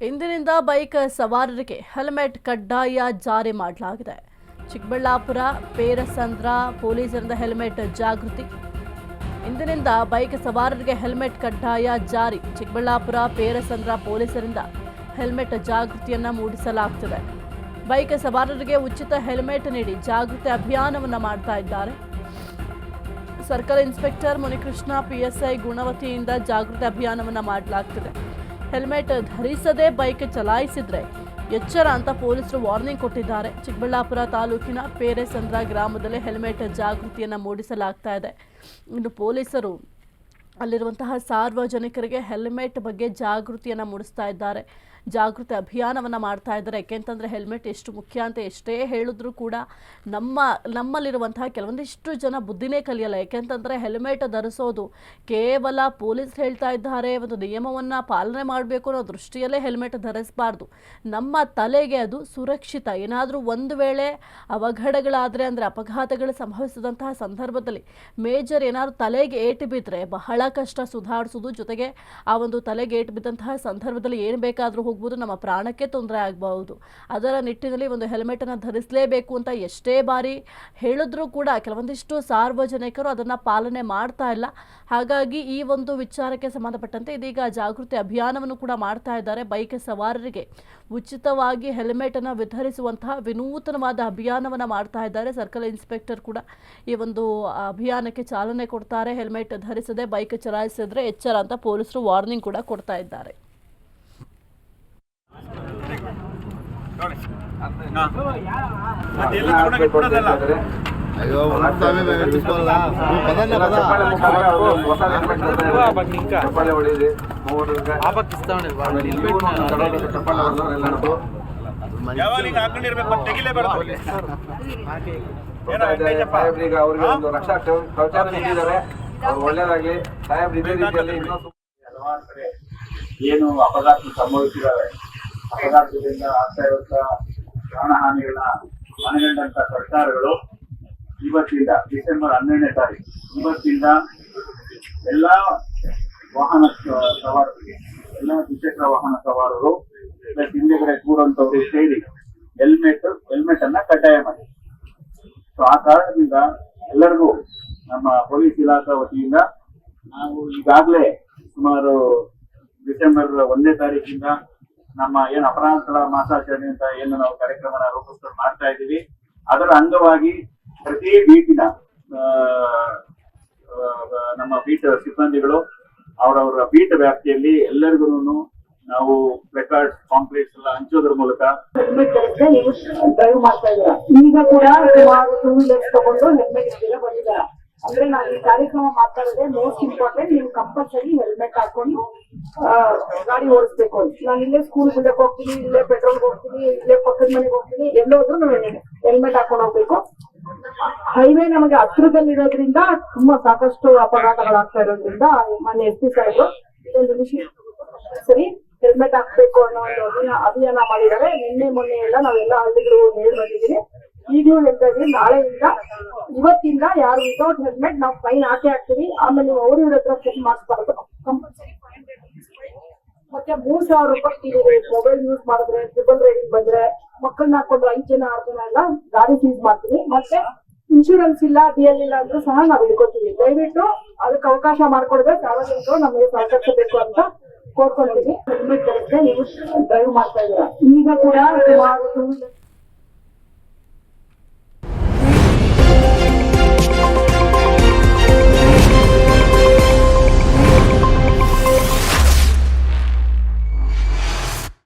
ಇಂದಿನಿಂದ ಬೈಕ್ ಸವಾರರಿಗೆ ಹೆಲ್ಮೆಟ್ ಕಡ್ಡಾಯ ಜಾರಿ ಮಾಡಲಾಗಿದೆ. ಚಿಕ್ಕಬಳ್ಳಾಪುರ ಪೇರಸಂದ್ರ ಪೊಲೀಸರಿಂದ ಹೆಲ್ಮೆಟ್ ಜಾಗೃತಿ. ಇಂದಿನಿಂದ ಬೈಕ್ ಸವಾರರಿಗೆ ಹೆಲ್ಮೆಟ್ ಕಡ್ಡಾಯ ಜಾರಿ. ಚಿಕ್ಕಬಳ್ಳಾಪುರ ಪೇರಸಂದ್ರ ಪೊಲೀಸರಿಂದ ಹೆಲ್ಮೆಟ್ ಜಾಗೃತಿಯನ್ನು ಮೂಡಿಸಲಾಗುತ್ತಿದೆ. ಬೈಕ್ ಸವಾರರಿಗೆ ಉಚಿತ ಹೆಲ್ಮೆಟ್ ನೀಡಿ ಜಾಗೃತಿ ಅಭಿಯಾನವನ್ನು ಮಾಡ್ತಾ ಇದ್ದಾರೆ. ಸರ್ಕಲ್ ಇನ್ಸ್ಪೆಕ್ಟರ್ ಮುನಿಕೃಷ್ಣ PSI ಗುಣವತಿಯಿಂದ ಜಾಗೃತಿ ಅಭಿಯಾನವನ್ನು ಮಾಡಲಾಗ್ತಿದೆ. ಹೆಲ್ಮೆಟ್ ಧರಿಸದೆ ಬೈಕ್ ಚಲಾಯಿಸಿದ್ರೆ ಎಚ್ಚರ ಅಂತ ಪೊಲೀಸರು ವಾರ್ನಿಂಗ್ ಕೊಟ್ಟಿದ್ದಾರೆ. ಚಿಕ್ಕಬಳ್ಳಾಪುರ ತಾಲೂಕಿನ ಪೇರೆಸಂದ್ರ ಗ್ರಾಮದಲ್ಲಿ ಹೆಲ್ಮೆಟ್ ಜಾಗೃತಿಯನ್ನು ಮೂಡಿಸಲಾಗ್ತಾ ಇದೆ. ಇನ್ನು ಪೊಲೀಸರು ಅಲ್ಲಿರುವಂತಹ ಸಾರ್ವಜನಿಕರಿಗೆ ಹೆಲ್ಮೆಟ್ ಬಗ್ಗೆ ಜಾಗೃತಿಯನ್ನು ಮೂಡಿಸ್ತಾ ಇದ್ದಾರೆ. ಜಾಗೃತಿ ಅಭಿಯಾನವನ್ನು ಮಾಡ್ತಾ ಇದ್ದಾರೆ. ಯಾಕೆಂತಂದರೆ ಹೆಲ್ಮೆಟ್ ಎಷ್ಟು ಮುಖ್ಯ ಅಂತ ಎಷ್ಟೇ ಹೇಳಿದ್ರೂ ಕೂಡ ನಮ್ಮಲ್ಲಿರುವಂತಹ ಕೆಲವೊಂದಿಷ್ಟು ಜನ ಬುದ್ಧಿನೇ ಕಲಿಯಲ್ಲ. ಯಾಕೆಂತಂದರೆ ಹೆಲ್ಮೆಟ್ ಧರಿಸೋದು ಕೇವಲ ಪೊಲೀಸ್ ಹೇಳ್ತಾ ಇದ್ದಾರೆ, ಒಂದು ನಿಯಮವನ್ನು ಪಾಲನೆ ಮಾಡಬೇಕು ಅನ್ನೋ ದೃಷ್ಟಿಯಲ್ಲೇ ಹೆಲ್ಮೆಟ್ ಧರಿಸಬಾರ್ದು. ನಮ್ಮ ತಲೆಗೆ ಅದು ಸುರಕ್ಷಿತ. ಏನಾದರೂ ಒಂದು ವೇಳೆ ಅವಘಡಗಳಾದರೆ ಅಂದರೆ ಅಪಘಾತಗಳು ಸಂಭವಿಸಿದಂತಹ ಸಂದರ್ಭದಲ್ಲಿ ಮೇಜರ್ ಏನಾದರೂ ತಲೆಗೆ ಏಟು ಬಿದ್ದರೆ ಬಹಳ ಕಷ್ಟ ಸುಧಾರಿಸೋದು. ಜೊತೆಗೆ ಆ ಒಂದು ತಲೆಗೆ ಏಟು ಬಿದ್ದಂತಹ ಸಂದರ್ಭದಲ್ಲಿ ಏನು ಬೇಕಾದರೂ ಹೋಗ್ಬೋದು, ನಮ್ಮ ಪ್ರಾಣಕ್ಕೆ ತೊಂದರೆ ಆಗಬಹುದು. ಅದರ ನಿಟ್ಟಿನಲ್ಲಿ ಒಂದು ಹೆಲ್ಮೆಟನ್ನು ಧರಿಸಲೇಬೇಕು ಅಂತ ಎಷ್ಟೇ ಬಾರಿ ಹೇಳಿದ್ರೂ ಕೂಡ ಕೆಲವೊಂದಿಷ್ಟು ಸಾರ್ವಜನಿಕರು ಅದನ್ನು ಪಾಲನೆ ಮಾಡ್ತಾ ಇಲ್ಲ. ಹಾಗಾಗಿ ಈ ಒಂದು ವಿಚಾರಕ್ಕೆ ಸಂಬಂಧಪಟ್ಟಂತೆ ಇದೀಗ ಜಾಗೃತಿ ಅಭಿಯಾನವನ್ನು ಕೂಡ ಮಾಡ್ತಾ ಇದ್ದಾರೆ. ಬೈಕ್ ಸವಾರರಿಗೆ ಉಚಿತವಾಗಿ ಹೆಲ್ಮೆಟನ್ನು ವಿತರಿಸುವಂತಹ ವಿನೂತನವಾದ ಅಭಿಯಾನವನ್ನು ಮಾಡ್ತಾ ಇದ್ದಾರೆ. ಸರ್ಕಲ್ ಇನ್ಸ್ಪೆಕ್ಟರ್ ಕೂಡ ಈ ಒಂದು ಅಭಿಯಾನಕ್ಕೆ ಚಾಲನೆ ಕೊಡ್ತಾರೆ. ಹೆಲ್ಮೆಟ್ ಧರಿಸದೆ ಬೈಕ್ ಚಲಾಯಿಸಿದ್ರೆ ಎಚ್ಚರ ಅಂತ ಪೊಲೀಸರು ವಾರ್ನಿಂಗ್ ಕೂಡ ಕೊಡ್ತಾ ಇದ್ದಾರೆ. ಒಳ್ಳೆದಾಗ್ಲಿ ಸಾಹೇಬ್. ಇದೇ ರೀತಿಯಲ್ಲಿ ಏನು ಅಪಘಾತ ಸಂಭವಿಸಿದಾವೆ, ಅಪಘಾತದಿಂದ ಆಗ್ತಾ ಇರುವಂತ ಪ್ರಾಣಹಾನಿಗಳನ್ನ ಮನಗಂಡಂತ ಸರ್ಕಾರಗಳು ಇವತ್ತಿಂದ ಡಿಸೆಂಬರ್ 12ನೇ ತಾರೀಕು ಇವತ್ತಿಂದ ಎಲ್ಲಾ ವಾಹನ ಸವಾರರಿಗೆ, ಎಲ್ಲ ದ್ವಿಚಕ್ರ ವಾಹನ ಸವಾರರು ಹಿಂದೆಗಡೆ ಕೂರುವಂತವ್ರು ಸೇರಿ ಹೆಲ್ಮೆಟ್ ಅನ್ನ ಕಡ್ಡಾಯ ಮಾಡಿ. ಸೊ ಆ ಕಾರಣದಿಂದ ಎಲ್ಲರಿಗೂ ನಮ್ಮ ಪೊಲೀಸ್ ಇಲಾಖೆ ವತಿಯಿಂದ ನಾವು ಈಗಾಗಲೇ ಸುಮಾರು ಡಿಸೆಂಬರ್ 1ನೇ ತಾರೀಕಿಂದ ನಮ್ಮ ಏನು ಅಪರಾಧಗಳ ಮಾಸಾಚರಣೆ ಅಂತ ಏನು ನಾವು ಕಾರ್ಯಕ್ರಮನ ರೂಪಿಸ್ಕೊಂಡು ಮಾಡ್ತಾ ಇದ್ದೀವಿ. ಅದರ ಅಂಗವಾಗಿ ಪ್ರತಿ ಬೀಟಿನ ನಮ್ಮ ಬೀಟ್ ಸಿಬ್ಬಂದಿಗಳು ಅವರವರ ಬೀಟ್ ವ್ಯಾಪ್ತಿಯಲ್ಲಿ ಎಲ್ಲರಿಗೂ ನಾವು ಪ್ಲೆಕಾರ್ಡ್ ಕಾಂಪ್ಲೆಕ್ಸ್ ಎಲ್ಲ ಹಂಚೋದ್ರ ಮೂಲಕ ಡ್ರೈವ್ ಮಾಡ್ತಾ ಇದ್ದೀರಾ. ಈಗ ಕೂಡ ಸುಮಾರು 2 ವೀಲರ್ಸ್ ತಗೊಂಡು ಹೆಲ್ಮೆಟ್ ಬಂದಿದ್ದಾರೆ. ಅಂದ್ರೆ ನಾವು ಈ ಕಾರ್ಯಕ್ರಮ ಮಾತಾಡೋದೇ ಮೋಸ್ಟ್ ಇಂಪಾರ್ಟೆಂಟ್. ನೀವು ಕಂಪಲ್ಸರಿ ಹೆಲ್ಮೆಟ್ ಹಾಕೊಂಡು ಗಾಡಿ ಓಡಿಸ್ಬೇಕು. ನಾನು ಇಲ್ಲೇ ಸ್ಕೂಲ್ ಬಿಡಕ್ ಹೋಗ್ತೀನಿ, ಇಲ್ಲೇ ಪೆಟ್ರೋಲ್ ಹೋಗ್ತೀನಿ, ಇಲ್ಲೇ ಪಕ್ಕದ ಮನೆಗೆ ಹೋಗ್ತೀನಿ, ಎಲ್ಲೋದ್ರೂ ನಾವು ಹೆಲ್ಮೆಟ್ ಹಾಕೊಂಡು ಹೋಗ್ಬೇಕು. ಹೈವೇ ನಮಗೆ ಹತ್ರದಲ್ಲಿರೋದ್ರಿಂದ ತುಂಬಾ ಸಾಕಷ್ಟು ಅಪಘಾತಗಳಾಗ್ತಾ ಇರೋದ್ರಿಂದ ಮಾನ್ಯ SP ಸಾಹೇಬರು ಇದೊಂದು ವಿಷಯ ಸರಿ ಹೆಲ್ಮೆಟ್ ಹಾಕ್ಬೇಕು ಅನ್ನೋ ಒಂದು ಅಭಿಯಾನ ಮಾಡಿದ್ದಾರೆ. ನಿನ್ನೆ ಮೊನ್ನೆ ಎಲ್ಲ ನಾವೆಲ್ಲ ಹಳ್ಳಿಗಳು ಹೇಳಿ ಬಂದಿದ್ದೀವಿ. ಈಗಲೂ ಹೇಳ್ತಾ ಇದ್ವಿ, ನಾಳೆಯಿಂದ ಇವತ್ತಿಂದ ಯಾರು ವಿತೌಟ್ ಹೆಲ್ಮೆಟ್ ನಾವು ಫೈನ್ ಹಾಕ್ತೀವಿ. ಆಮೇಲೆ ನೀವು ಅವ್ರ ಹತ್ರ ಚೆಕ್ ಮಾಡಿಸ್ಬಾರ್ದು. ಕಂಪಲ್ಸರಿ ಮತ್ತೆ 3,000 ರೂಪಾಯಿ ಮೊಬೈಲ್ ಯೂಸ್ ಮಾಡಿದ್ರೆ, ಟ್ರಿಬಲ್ ರೈಡಿಂಗ್ ಬಂದ್ರೆ, ಮಕ್ಕಳನ್ನ ಹಾಕೊಂಡು 5 ಜನ 6 ಜನ ಎಲ್ಲ ಗಾಡಿ ಸೀಸ್ ಮಾಡ್ತೀವಿ. ಮತ್ತೆ ಇನ್ಶೂರೆನ್ಸ್ ಇಲ್ಲ, DL ಇಲ್ಲ ಅಂದ್ರೂ ಸಹ ನಾವು ಹಿಡ್ಕೊತೀವಿ. ದಯವಿಟ್ಟು ಅದಕ್ಕೆ ಅವಕಾಶ ಮಾಡ್ಕೊಡ್ಬೇಕು. ಸಾರ್ವಜನಿಕರು ನಮಗೆ ಸಹಕರಿಸಬೇಕು ಅಂತ ಕೋರ್ಕೊಂಡಿದ್ದೀವಿ. ಹೆಲ್ಮೆಟ್ ಧರಿಸದೆ ನೀವು ಡ್ರೈವ್ ಮಾಡ್ತಾ ಇದ್ದೀರಾ. ಈಗ ಕೂಡ ಸುಮಾರು